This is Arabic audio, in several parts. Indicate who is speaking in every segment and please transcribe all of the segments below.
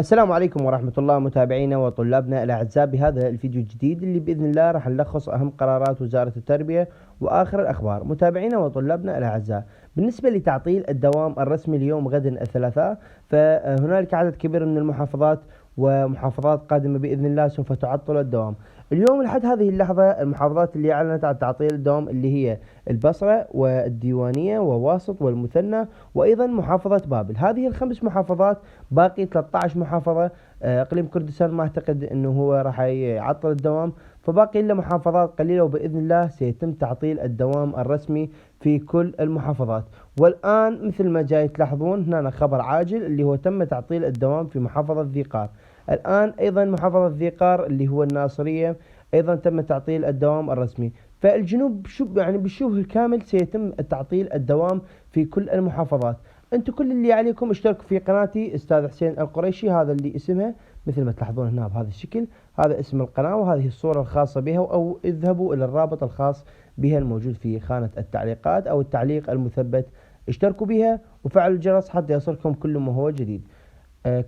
Speaker 1: السلام عليكم ورحمة الله متابعينا وطلابنا الأعزاء. بهذا الفيديو الجديد اللي بإذن الله راح نلخص أهم قرارات وزارة التربية وآخر الأخبار. متابعينا وطلابنا الأعزاء، بالنسبة لتعطيل الدوام الرسمي اليوم غدا الثلاثاء، فهنالك عدد كبير من المحافظات ومحافظات قادمة بإذن الله سوف تعطل الدوام. اليوم لحد هذه اللحظة المحافظات اللي أعلنت عن تعطيل الدوام اللي هي البصرة والديوانية وواسط والمثنى وأيضا محافظة بابل. هذه الخمس محافظات، باقي 13 محافظة. اقليم كردستان ما اعتقد انه هو راح يعطل الدوام، فباقي الا محافظات قليلة وباذن الله سيتم تعطيل الدوام الرسمي في كل المحافظات. والان مثل ما جاي تلاحظون هنا خبر عاجل اللي هو تم تعطيل الدوام في محافظة ذي قار. الان ايضا محافظة ذي قار اللي هو الناصرية ايضا تم تعطيل الدوام الرسمي. فالجنوب يعني بالشبه الكامل سيتم تعطيل الدوام في كل المحافظات. انتم كل اللي عليكم اشتركوا في قناتي استاذ حسين القريشي، هذا اللي اسمها مثل ما تلاحظون هنا بهذا الشكل، هذا اسم القناة وهذه الصورة الخاصة بها، او اذهبوا الى الرابط الخاص بها الموجود في خانة التعليقات او التعليق المثبت، اشتركوا بها وفعلوا الجرس حتى يصلكم كل ما هو جديد.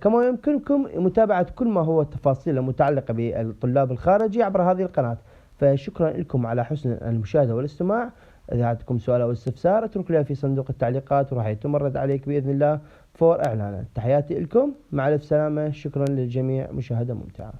Speaker 1: كما يمكنكم متابعة كل ما هو التفاصيل المتعلقة بالطلاب الخارجي عبر هذه القناة. فشكرا لكم على حسن المشاهدة والاستماع. إذا عندكم سؤال أو استفسار اترك لها في صندوق التعليقات وراح يتم الرد عليك بإذن الله فور إعلانه. تحياتي لكم، مع ألف سلامة، شكرا للجميع، مشاهدة ممتعة.